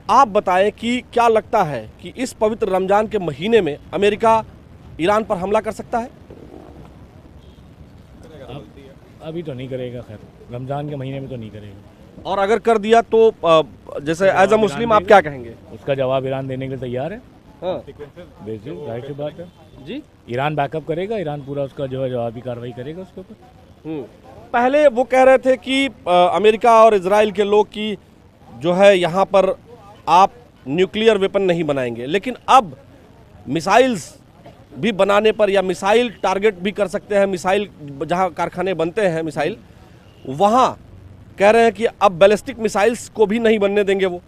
आप बताएं कि क्या लगता है कि इस पवित्र रमजान के महीने में अमेरिका ईरान पर हमला कर सकता है? अभी तो नहीं करेगा, खैर रमज़ान के महीने में तो नहीं करेगा। और अगर कर दिया तो जैसे एज अ मुस्लिम आप क्या कहेंगे? उसका जवाब ईरान देने के लिए तैयार है। हाँ बेसिक जाहिर सी बात है जी। ईरान बैकअप करेगा, ईरान पूरा उसका जो है जवाबी कार्रवाई करेगा उसके ऊपर। पहले वो कह रहे थे कि अमेरिका और इजराइल के लोग की जो है यहाँ पर आप न्यूक्लियर वेपन नहीं बनाएंगे, लेकिन अब मिसाइल्स भी बनाने पर या मिसाइल टारगेट भी कर सकते हैं। मिसाइल जहाँ कारखाने बनते हैं मिसाइल, वहाँ कह रहे हैं कि अब बैलिस्टिक मिसाइल्स को भी नहीं बनने देंगे वो।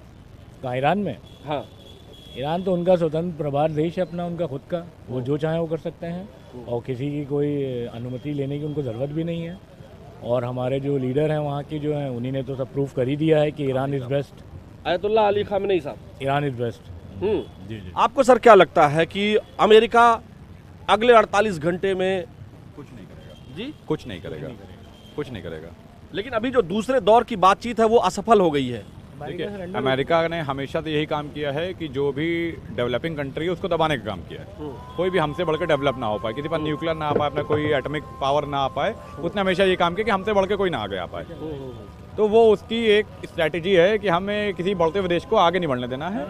कहाँ, ईरान में? हाँ, ईरान तो उनका स्वतंत्र प्रभार देश है अपना, उनका खुद का, वो जो चाहे वो कर सकते हैं और किसी की कोई अनुमति लेने की उनको ज़रूरत भी नहीं है। और हमारे जो लीडर हैं वहाँ के जो हैं उन्हीं ने तो सब प्रूफ कर ही दिया है कि Iran is best. अयतुल्ला Ali Khamenei साहब, ईरान इज़ बेस्ट। जी जी। आपको सर क्या लगता है कि अमेरिका अगले 48 घंटे में कुछ नहीं करेगा जी? कुछ नहीं करेगा, कुछ नहीं करेगा। लेकिन अभी जो दूसरे दौर की बातचीत है वो असफल हो गई है। देखिए, अमेरिका ने हमेशा तो यही काम किया है कि जो भी डेवलपिंग कंट्री है उसको दबाने का काम किया है। कोई भी हमसे बढ़कर डेवलप ना हो पाए, किसी पर न्यूक्लियर ना आ पाए, अपना कोई एटॉमिक पावर ना आ पाए, उसने हमेशा ये काम किया कि हमसे बढ़ के कोई ना आगे आ पाए। तो वो उसकी एक स्ट्रैटेजी है कि हमें किसी बढ़ते हुए देश को आगे नहीं बढ़ने देना है।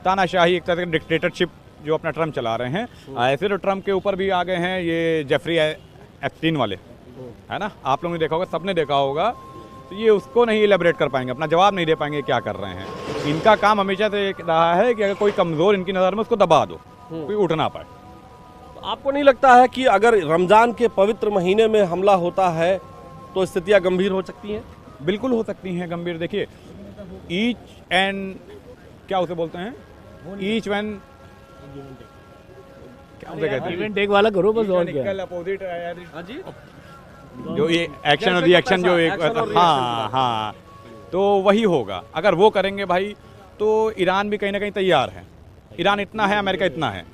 तानाशाही, एक तरह का डिक्टेटरशिप जो अपना ट्रम्प चला रहे हैं। ऐसे तो ट्रम्प के ऊपर भी आ गए हैं ये जेफरी एप्स्टीन वाले, है ना, आप लोगों ने देखा होगा, सबने देखा होगा। तो ये उसको नहीं इलेबरेट कर पाएंगे, अपना जवाब नहीं दे पाएंगे क्या कर रहे हैं। इनका काम हमेशा से रहा है कि अगर कोई कमज़ोर इनकी नज़र में उसको दबा दो, कोई उठ ना पाए। आपको नहीं लगता है कि अगर रमजान के पवित्र महीने में हमला होता है तो स्थितियां गंभीर हो सकती हैं? बिल्कुल हो सकती हैं गंभीर। देखिए, ईच एंड क्या उसे बोलते हैं, ईच वन क्या उसे कहते हैं, इवेंट एक वाला करो बस, और क्या। अपोजिट हाँ जी, जो ये एक्शन और रिएक्शन जो एक, हाँ हाँ, तो वही होगा। अगर वो करेंगे भाई तो ईरान भी कहीं ना कहीं तैयार है। ईरान इतना है, अमेरिका इतना है,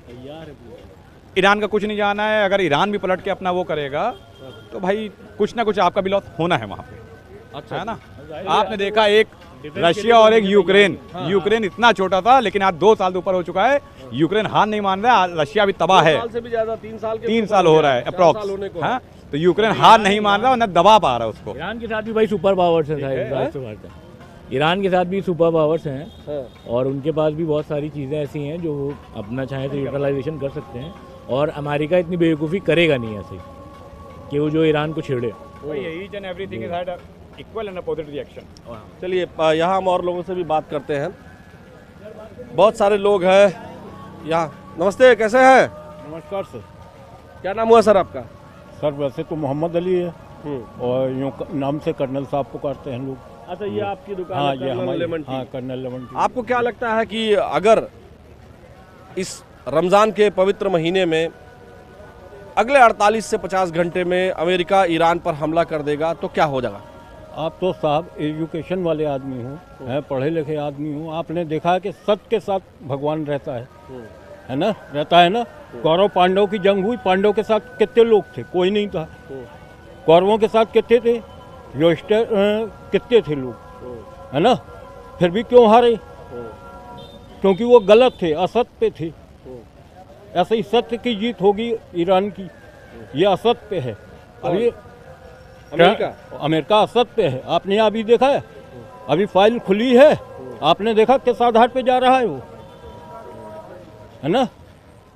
ईरान का कुछ नहीं जाना है। अगर ईरान भी पलट के अपना वो करेगा तो भाई कुछ ना कुछ आपका भी लॉस होना है वहाँ पे। अच्छा है ना। आपने देखा एक रशिया और एक यूक्रेन, यूक्रेन इतना छोटा था लेकिन आज 2 साल ऊपर हो चुका है। यूक्रेन हार नहीं मान रहा है, रशिया भी तबाह है। 3 साल से भी ज्यादा, 3 साल हो रहा है अप्रॉक्स, हाँ। तो यूक्रेन हार नहीं मान रहा और न दबा पा रहा उसको। ईरान के साथ भी भाई सुपर पावर्स हैं, ईरान के साथ भी सुपर पावर्स हैं और उनके पास भी बहुत सारी चीज़ें ऐसी हैं जो अपना चाहे तो यूटिलाइजेशन कर सकते हैं। और अमेरिका इतनी बेवकूफ़ी करेगा नहीं ऐसे कि वो जो ईरान को छेड़े। Each and everything is had equal and opposite reaction. चलिए यहाँ हम और लोगों से भी बात करते हैं। बहुत सारे लोग हैं यहाँ। नमस्ते, कैसे हैं? नमस्कार सर। क्या नाम हुआ सर आपका? सर वैसे तो मोहम्मद अली है और यूँ नाम से कर्नल साहब पुकारते हैं लोग। अच्छा, ये आपकी दुकान हाँ, है, ये कर्नल हमारी, लेमन टी। हाँ, कर्नल लेमन टी। आपको क्या लगता है कि अगर इस रमज़ान के पवित्र महीने में अगले 48 से 50 घंटे में अमेरिका ईरान पर हमला कर देगा तो क्या हो जाएगा? आप तो साहब एजुकेशन वाले आदमी हो, हैं, पढ़े लिखे आदमी हो। आपने देखा है कि सत्य के साथ भगवान रहता है ना, रहता है ना। कौरव पांडव की जंग हुई, पांडव के साथ कितने लोग थे? कोई नहीं था। कौरवों के साथ कितने थे? युधिष्ठिर कितने थे लोग, है ना। फिर भी क्यों हारे? क्योंकि वो गलत थे, असत्य पे थे। ऐसे ही सत्य की जीत होगी ईरान की। ये असत्य पे है अभी, अमेरिका असत्य पे है। आपने अभी देखा है, अभी फाइल खुली है, आपने देखा किस आधार पे जा रहा है वो, है ना।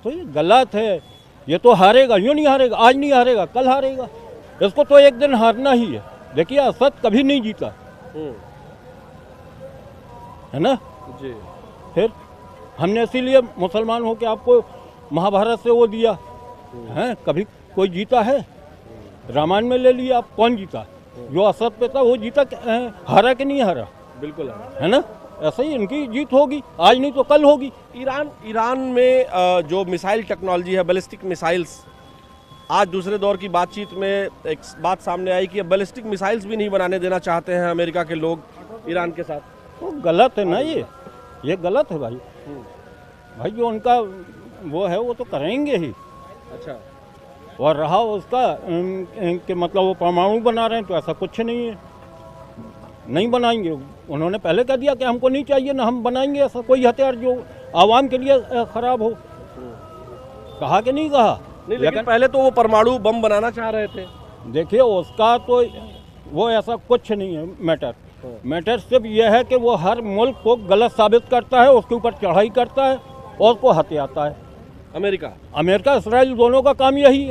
तो ये गलत है। ये तो हारेगा, यूँ नहीं हारेगा, आज नहीं हारेगा, कल हारेगा। इसको तो एक दिन हारना ही है। देखिए, असत्य कभी नहीं जीता, है ना जी। फिर हमने इसीलिए मुसलमान हो के आपको महाभारत से वो दिया है। कभी कोई जीता है? रामायण में ले लिया आप, कौन जीता? जो असत्य पे था वो जीता, हारा कि नहीं हारा? बिल्कुल है ना। ऐसे ही इनकी जीत होगी, आज नहीं तो कल होगी। ईरान में जो मिसाइल टेक्नोलॉजी है, बैलिस्टिक मिसाइल्स, आज दूसरे दौर की बातचीत में एक बात सामने आई कि बैलिस्टिक मिसाइल्स भी नहीं बनाने देना चाहते हैं अमेरिका के लोग ईरान के साथ। तो गलत है ना, ये गलत है भाई। भाई जो उनका वो है वो तो करेंगे ही। अच्छा। और रहा उसका कि मतलब वो परमाणु बना रहे हैं तो ऐसा कुछ नहीं है। नहीं बनाएंगे। उन्होंने पहले कह दिया कि हमको नहीं चाहिए, ना हम बनाएंगे ऐसा कोई हथियार जो आवाम के लिए खराब हो। कहा कि नहीं कहा? नहीं, लेकिन पहले तो वो परमाणु बम बनाना चाह रहे थे। देखिए उसका तो वो ऐसा कुछ नहीं है मैटर। मैटर सिर्फ यह है कि वो हर मुल्क को गलत साबित करता है, उसके ऊपर चढ़ाई करता है और उसको हथियाता है। अमेरिका इसराइल दोनों का काम यही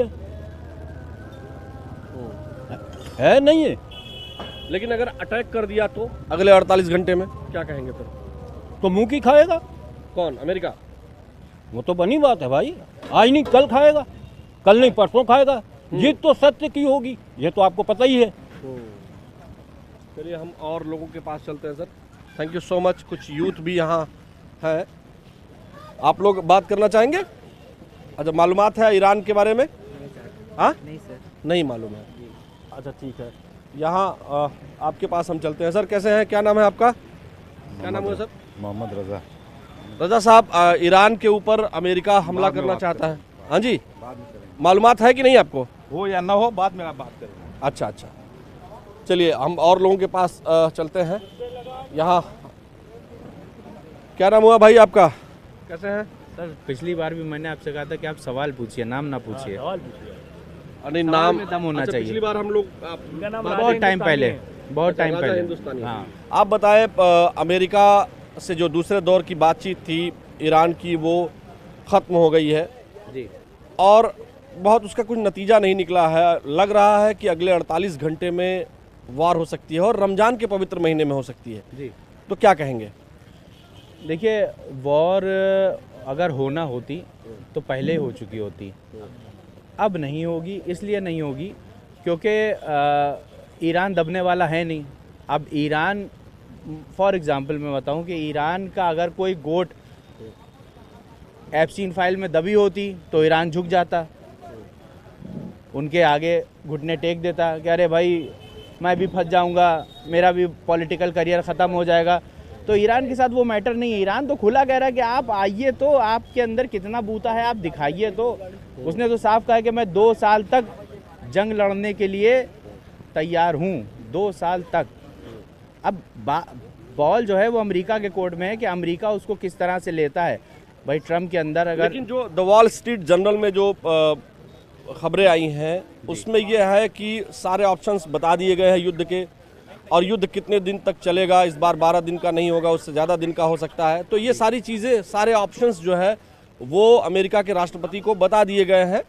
है नहीं है? लेकिन अगर अटैक कर दिया तो अगले 48 घंटे में क्या कहेंगे फिर? तो मुंह की खाएगा? कौन? अमेरिका? वो तो बनी बात है भाई, आज नहीं कल खाएगा, कल नहीं परसों खाएगा। जीत तो सत्य की होगी, ये तो आपको पता ही है। चलिए हम और लोगों के पास चलते हैं sir. Thank you so much. कुछ यूथ भी यहाँ है, आप लोग बात करना चाहेंगे? अच्छा, मालूमात है ईरान के बारे में? हाँ नहीं सर, नहीं मालूम है। अच्छा ठीक है, यहाँ आपके पास हम चलते हैं। सर कैसे हैं, क्या नाम है आपका? क्या नाम है सर? मोहम्मद रजा। रजा साहब, ईरान के ऊपर अमेरिका हमला करना चाहता है। हाँ जी, मालूमात है कि नहीं आपको? हो या ना हो, बाद में आप बात करेंगे। अच्छा अच्छा, चलिए हम और लोगों के पास चलते हैं। यहाँ क्या नाम हुआ भाई आपका, कैसे हैं? सर पिछली बार भी मैंने आपसे कहा था कि आप सवाल पूछिए, नाम ना पूछिए। नहीं नाम में दम होना अच्छा, चाहिए। पिछली बार हम लोग बहुत टाइम पहले, बहुत टाइम राजा पहले। हिंदुस्तानी। हाँ, आप बताएं, अमेरिका से जो दूसरे दौर की बातचीत थी ईरान की, वो ख़त्म हो गई है जी और बहुत उसका कुछ नतीजा नहीं निकला है। लग रहा है कि अगले 48 घंटे में वार हो सकती है और रमज़ान के पवित्र महीने में हो सकती है। जी। तो क्या कहेंगे? देखिए, वॉर अगर होना होती तो पहले ही हो चुकी होती, अब नहीं होगी। इसलिए नहीं होगी क्योंकि ईरान दबने वाला है नहीं। अब ईरान, फॉर एग्जांपल मैं बताऊं कि ईरान का अगर कोई गोट एप्स्टीन फाइल में दबी होती तो ईरान झुक जाता, उनके आगे घुटने टेक देता कि अरे भाई मैं भी फंस जाऊंगा, मेरा भी पॉलिटिकल करियर ख़त्म हो जाएगा। तो ईरान के साथ वो मैटर नहीं है। ईरान तो खुला कह रहा है कि आप आइए, तो आपके अंदर कितना बूता है आप दिखाइए। तो उसने तो साफ कहा है कि मैं 2 साल तक जंग लड़ने के लिए तैयार हूँ, 2 साल तक। अब बॉल जो है वो अमेरिका के कोर्ट में है कि अमेरिका उसको किस तरह से लेता है। भाई ट्रम्प के अंदर अगर, लेकिन जो द वॉल स्ट्रीट जर्नल में जो खबरें आई हैं उसमें यह है कि सारे ऑप्शंस बता दिए गए हैं युद्ध के, और युद्ध कितने दिन तक चलेगा इस बार 12 दिन का नहीं होगा, उससे ज़्यादा दिन का हो सकता है। तो ये सारी चीज़ें, सारे ऑप्शंस जो है वो अमेरिका के राष्ट्रपति को बता दिए गए हैं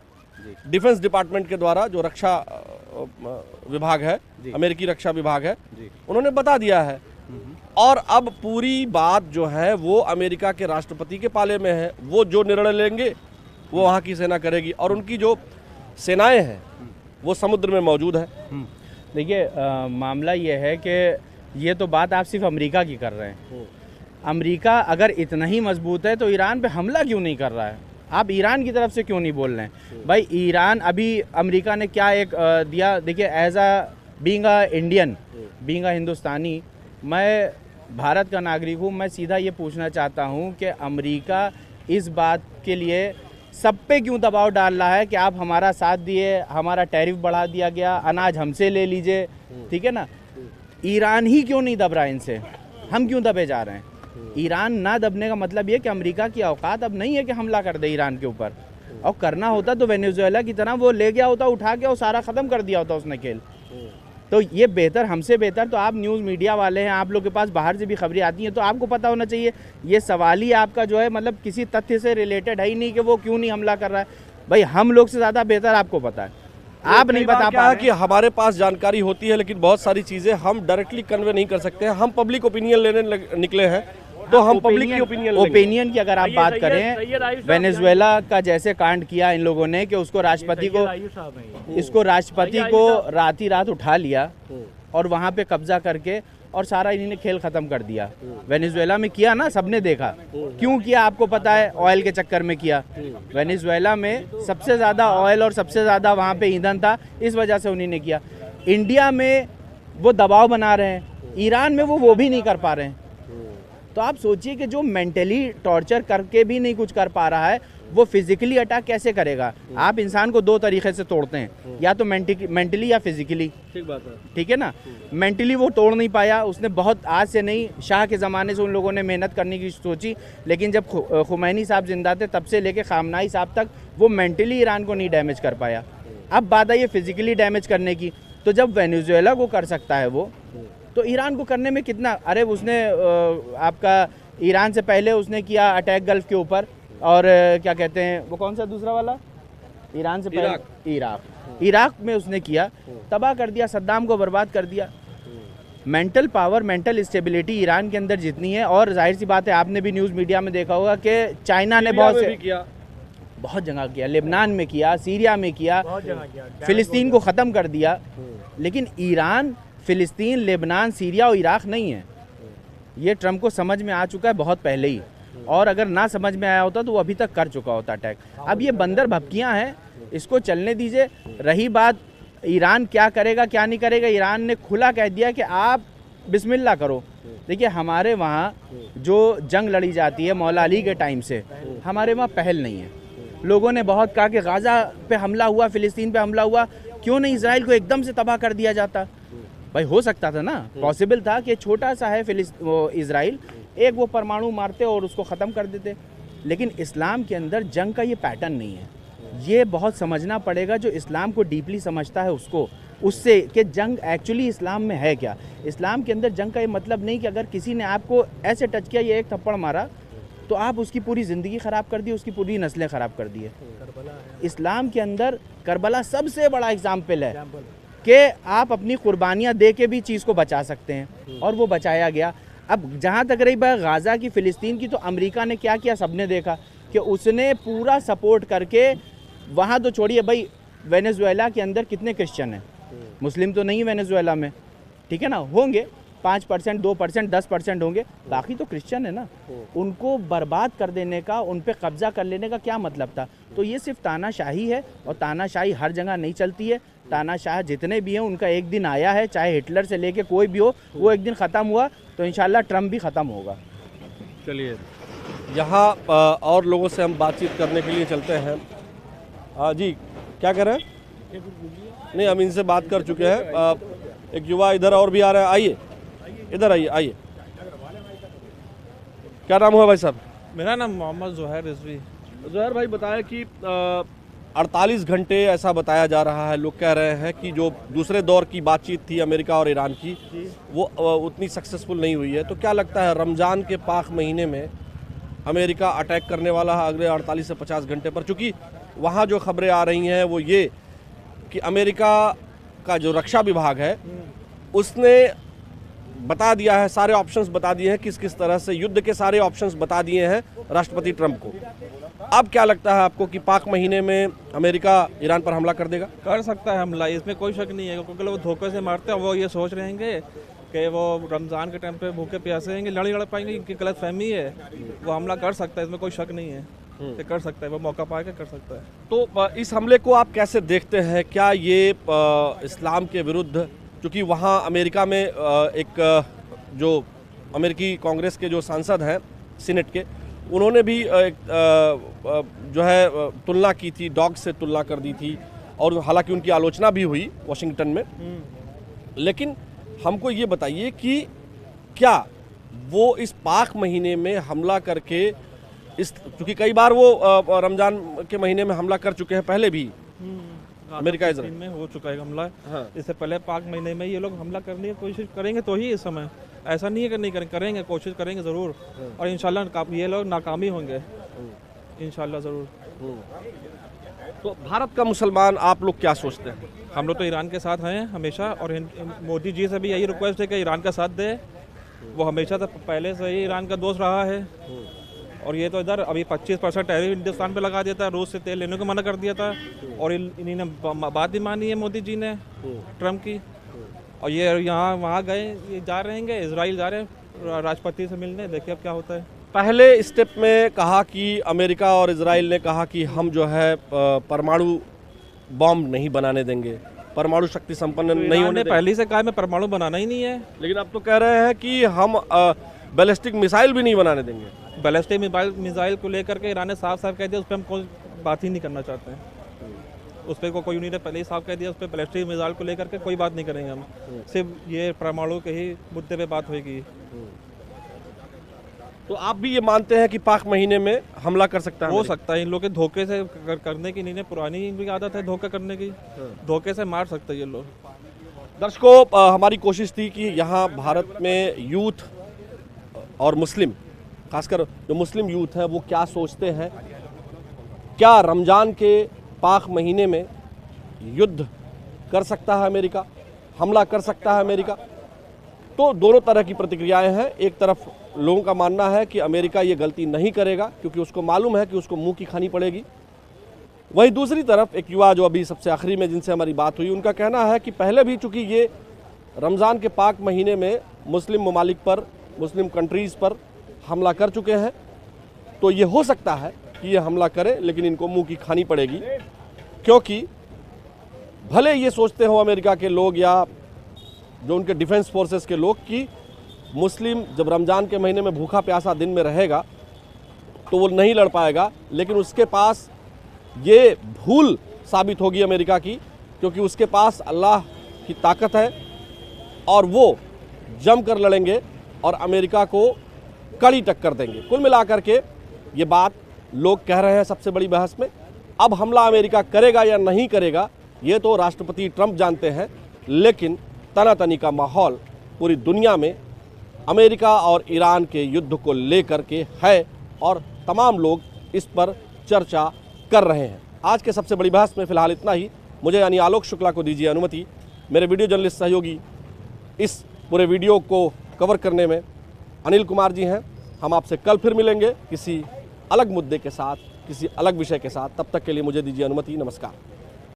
डिफेंस डिपार्टमेंट के द्वारा, जो रक्षा विभाग है, अमेरिकी रक्षा विभाग है, उन्होंने बता दिया है। और अब पूरी बात जो है वो अमेरिका के राष्ट्रपति के पाले में है। वो जो निर्णय लेंगे वो वहाँ की सेना करेगी, और उनकी जो सेनाएं हैं वो समुद्र में मौजूद है। देखिए मामला ये है कि ये तो बात आप सिर्फ अमेरिका की कर रहे हैं। अमेरिका अगर इतना ही मजबूत है तो ईरान पे हमला क्यों नहीं कर रहा है? आप ईरान की तरफ से क्यों नहीं बोल रहे हैं? भाई ईरान, अभी अमेरिका ने क्या एक दिया, देखिए as a being a Indian, being a Hindustani, मैं भारत का नागरिक हूँ, मैं सीधा ये पूछना चाहता हूँ कि अमेरिका इस बात के लिए सब पे क्यों दबाव डाल रहा है कि आप हमारा साथ दिए, हमारा टैरिफ बढ़ा दिया गया, अनाज हमसे ले लीजिए, ठीक है ना? ईरान ही क्यों नहीं दब रहा है इनसे, हम क्यों दबे जा रहे हैं? ईरान ना दबने का मतलब ये कि अमेरिका की औकात अब नहीं है कि हमला कर दे ईरान के ऊपर, और करना होता तो वेनेजुएला की तरह वो ले गया होता उठा के और सारा ख़त्म कर दिया होता उसने खेल। तो ये बेहतर, हमसे बेहतर तो आप न्यूज़ मीडिया वाले हैं, आप लोग के पास बाहर से भी खबरें आती हैं, तो आपको पता होना चाहिए। ये सवाल ही आपका जो है मतलब किसी तथ्य से रिलेटेड है ही नहीं कि वो क्यों नहीं हमला कर रहा है। भाई हम लोग से ज़्यादा बेहतर आपको पता है, आप नहीं बता पा रहे कि हमारे पास जानकारी होती है लेकिन बहुत सारी चीज़ें हम डायरेक्टली कन्वे नहीं कर सकते हैं। हम पब्लिक ओपिनियन लेने निकले हैं, तो हम पब्लिक की ओपिनियन की अगर आप बात करें, वेनेजुएला का जैसे कांड किया इन लोगों ने कि उसको राष्ट्रपति को रात ही रात उठा लिया और वहाँ पे कब्जा करके और सारा इन्होंने खेल खत्म कर दिया। वेनेजुएला में किया ना, सबने देखा। क्यों किया आपको पता है? ऑयल के चक्कर में किया। वेनेजुएला में सबसे ज़्यादा ऑयल और सबसे ज़्यादा वहाँ पे ईंधन था, इस वजह से उन्होंने किया। इंडिया में वो दबाव बना रहे हैं, ईरान में वो भी नहीं कर पा रहे हैं। तो आप सोचिए कि जो मेंटली टॉर्चर करके भी नहीं कुछ कर पा रहा है, वो फिजिकली अटैक कैसे करेगा? आप इंसान को दो तरीके से तोड़ते हैं, या तो मेंटली या फिजिकली। ठीक बात है। ठीक है ना? मेंटली वो तोड़ नहीं पाया उसने, बहुत आज से नहीं, शाह के ज़माने से उन लोगों ने मेहनत करने की सोची, लेकिन जब खुमैनी साहब जिंदा थे तब से लेके खामनाई साहब तक वो मेंटली ईरान को नहीं डैमेज कर पाया। अब बात आई है फिजिकली डैमेज करने की, तो जब वेनेजुएला को कर सकता है वो, तो ईरान को करने में कितना, अरे उसने आपका ईरान से पहले उसने किया अटैक गल्फ के ऊपर, और क्या कहते हैं वो कौन सा दूसरा वाला, ईरान से पहले इराक में उसने किया, तबाह कर दिया, सद्दाम को बर्बाद कर दिया। Mental power, mental stability Iran के अंदर जितनी है, और जाहिर सी बात है आपने भी न्यूज़ मीडिया में देखा होगा कि चाइना ने बहुत जगह किया, लेबनान में किया, सीरिया में किया, फिलिस्तीन को ख़त्म कर दिया। लेकिन ईरान, फिलिस्तीन, लेबनान, सीरिया और इराक नहीं है। ये ट्रम्प को समझ में आ चुका है बहुत पहले ही, और अगर ना समझ में आया होता तो वो अभी तक कर चुका होता अटैक। अब ये बंदर भपकियाँ हैं, इसको चलने दीजिए। रही बात ईरान क्या करेगा क्या नहीं करेगा, ईरान ने खुला कह दिया कि आप बिस्मिल्लाह करो। देखिए हमारे वहाँ जो जंग लड़ी जाती है मौला अली के टाइम से, हमारे वहाँ पहल नहीं है। लोगों ने बहुत कहा कि गाज़ा पे हमला हुआ, फ़िलिस्तीन पे हमला हुआ, क्यों नहीं इजराइल को एकदम से तबाह कर दिया जाता? भाई हो सकता था ना, पॉसिबल था कि छोटा सा है इजराइल, एक वो परमाणु मारते और उसको ख़त्म कर देते। लेकिन इस्लाम के अंदर जंग का ये पैटर्न नहीं है। ये बहुत समझना पड़ेगा, जो इस्लाम को डीपली समझता है उसको, उससे कि जंग एक्चुअली इस्लाम में है क्या। इस्लाम के अंदर जंग का ये मतलब नहीं कि अगर किसी ने आपको ऐसे टच किया, ये एक थप्पड़ मारा, तो आप उसकी पूरी ज़िंदगी ख़राब कर दी, उसकी पूरी नस्लें ख़राब कर दी है। इस्लाम के अंदर करबला सबसे बड़ा एग्जाम्पल है कि आप अपनी कुर्बानियाँ दे के भी चीज़ को बचा सकते हैं, और वो बचाया गया। अब जहाँ तक रही बात गाज़ा की, फ़िलिस्तीन की, तो अमेरिका ने क्या किया सबने देखा कि उसने पूरा सपोर्ट करके, वहाँ तो छोड़िए भाई, वेनेजुएला के अंदर कितने क्रिश्चियन हैं, मुस्लिम तो नहीं वेनेजुएला में, ठीक है ना, होंगे 5%, 2%, 10% होंगे, बाकी तो क्रिश्चियन है ना। उनको बर्बाद कर देने का, उन पे कब्जा कर लेने का क्या मतलब था? तो ये सिर्फ तानाशाही है, और तानाशाही हर जगह नहीं चलती है। तानाशाह जितने भी हैं उनका एक दिन आया है, चाहे हिटलर से लेके कोई भी हो, वो एक दिन ख़त्म हुआ, तो इंशाल्लाह ट्रम्प भी ख़त्म होगा। चलिए, यहाँ और लोगों से हम बातचीत करने के लिए चलते हैं। जी क्या कह रहे हैं? नहीं, हम इनसे बात कर चुके हैं। एक युवा इधर और भी आ रहा है, आइए इधर आइए, आइए। क्या नाम हुआ भाई साहब? मेरा नाम मोहम्मद ज़ुहैर रिजवी। ज़ुहैर भाई, बताया कि 48 घंटे ऐसा बताया जा रहा है, लोग कह रहे हैं कि जो दूसरे दौर की बातचीत थी अमेरिका और ईरान की, वो उतनी सक्सेसफुल नहीं हुई है। तो क्या लगता है रमज़ान के पाक महीने में अमेरिका अटैक करने वाला है अगले 48 से 50 घंटे पर? चूँकि वहाँ जो खबरें आ रही हैं वो ये कि अमेरिका का जो रक्षा विभाग है उसने बता दिया है, सारे ऑप्शंस बता दिए हैं, किस किस तरह से युद्ध के सारे ऑप्शंस बता दिए हैं राष्ट्रपति ट्रंप को। अब क्या लगता है आपको कि पाक महीने में अमेरिका ईरान पर हमला कर देगा? कर सकता है हमला, इसमें कोई शक नहीं है, क्योंकि लोग धोखे से मारते हैं। वो ये सोच रहेंगे कि वो रमज़ान के टाइम पे भूखे प्यासे रहेंगे, लड़ पाएंगे, इनकी गलत फहमी है। वो हमला कर सकता है, इसमें कोई शक नहीं है कि कर सकता है, वो मौका पाएगा कर सकता है। तो इस हमले को आप कैसे देखते हैं? क्या ये इस्लाम के विरुद्ध, क्योंकि वहाँ अमेरिका में एक जो अमेरिकी कांग्रेस के जो सांसद हैं सीनेट के, उन्होंने भी जो है तुलना की थी, डॉग से तुलना कर दी थी, और हालांकि उनकी आलोचना भी हुई वाशिंगटन में। लेकिन हमको ये बताइए कि क्या वो इस पाक महीने में हमला करके, इस क्योंकि कई बार वो रमज़ान के महीने में हमला कर चुके हैं पहले भी, अमेरिका इजराइल में हो चुका है हमला। हाँ। इससे पहले पाक महीने में ये लोग हमला करने की कोशिश करेंगे, तो ही इस समय ऐसा नहीं है कि नहीं करेंगे, कोशिश करेंगे ज़रूर, और इंशाल्लाह ये लोग नाकामी होंगे इंशाल्लाह ज़रूर। तो भारत का मुसलमान आप लोग क्या सोचते हैं? हम लोग तो ईरान के साथ हैं हमेशा, और मोदी जी से भी यही रिक्वेस्ट है कि ईरान का साथ दे। वो हमेशा से पहले से ही ईरान का दोस्त रहा है, और ये तो इधर अभी 25% टैरिफ हिंदुस्तान पे लगा दिया था, रूस से तेल लेने को मना कर दिया था, और इन्हीं ने बात भी मानी है मोदी जी ने ट्रम्प की। और ये यहाँ वहाँ गए, ये जा रहे हैं, इजराइल जा रहे हैं राष्ट्रपति से मिलने, देखिए अब क्या होता है। पहले स्टेप में कहा कि अमेरिका और इजराइल ने कहा कि हम जो है परमाणु बॉम्ब नहीं बनाने देंगे, परमाणु शक्ति संपन्न नहीं होने देंगे। पहले से कहा मैं परमाणु बनाना ही नहीं है, लेकिन अब तो कह रहे हैं कि हम बैलिस्टिक मिसाइल भी नहीं बनाने देंगे। बैलिस्टिक मिसाइल को लेकर के ईरान ने साफ साफ कह दिया उस पर हम कोई बात ही नहीं करना चाहते हैं। उस पर कोई यूनिट ने पहले ही साफ कह दिया उस पर बैलिस्टिक मिसाइल को लेकर के कोई बात नहीं करेंगे हम, सिर्फ ये परमाणु के ही मुद्दे पे बात होगी। तो आप भी ये मानते हैं कि पाक महीने में हमला कर सकता है? हो सकता है, इन लोग के धोखे से करने की नहीं, पुरानी इनकी आदत है धोखा करने की, धोखे से मार सकते हैं ये लोग। दर्शकों, हमारी कोशिश थी कि यहाँ भारत में यूथ और मुस्लिम, खासकर जो मुस्लिम यूथ है वो क्या सोचते हैं, क्या रमज़ान के पाक महीने में युद्ध कर सकता है अमेरिका, हमला कर सकता है अमेरिका। तो दोनों तरह की प्रतिक्रियाएं हैं। एक तरफ लोगों का मानना है कि अमेरिका ये गलती नहीं करेगा क्योंकि उसको मालूम है कि उसको मुंह की खानी पड़ेगी। वहीं दूसरी तरफ एक युवा जो अभी सबसे आखिरी में जिनसे हमारी बात हुई, उनका कहना है कि पहले भी चूंकि ये रमज़ान के पाक महीने में मुस्लिम ममालिक पर, मुस्लिम कंट्रीज़ पर हमला कर चुके हैं, तो ये हो सकता है कि ये हमला करे लेकिन इनको मुंह की खानी पड़ेगी, क्योंकि भले ये सोचते हो अमेरिका के लोग या जो उनके डिफेंस फोर्सेस के लोग कि मुस्लिम जब रमज़ान के महीने में भूखा प्यासा दिन में रहेगा तो वो नहीं लड़ पाएगा, लेकिन उसके पास ये भूल साबित होगी अमेरिका की, क्योंकि उसके पास अल्लाह की ताकत है और वो जम कर लड़ेंगे और अमेरिका को कड़ी टक्कर देंगे। कुल मिलाकर के ये बात लोग कह रहे हैं सबसे बड़ी बहस में। अब हमला अमेरिका करेगा या नहीं करेगा ये तो राष्ट्रपति ट्रंप जानते हैं, लेकिन तनातनी का माहौल पूरी दुनिया में अमेरिका और ईरान के युद्ध को लेकर के है और तमाम लोग इस पर चर्चा कर रहे हैं। आज के सबसे बड़ी बहस में फिलहाल इतना ही। मुझे यानी आलोक शुक्ला को दीजिए अनुमति। मेरे वीडियो जर्नलिस्ट सहयोगी इस पूरे वीडियो को कवर करने में अनिल कुमार जी हैं। हम आपसे कल फिर मिलेंगे किसी अलग मुद्दे के साथ, किसी अलग विषय के साथ। तब तक के लिए मुझे दीजिए अनुमति। नमस्कार।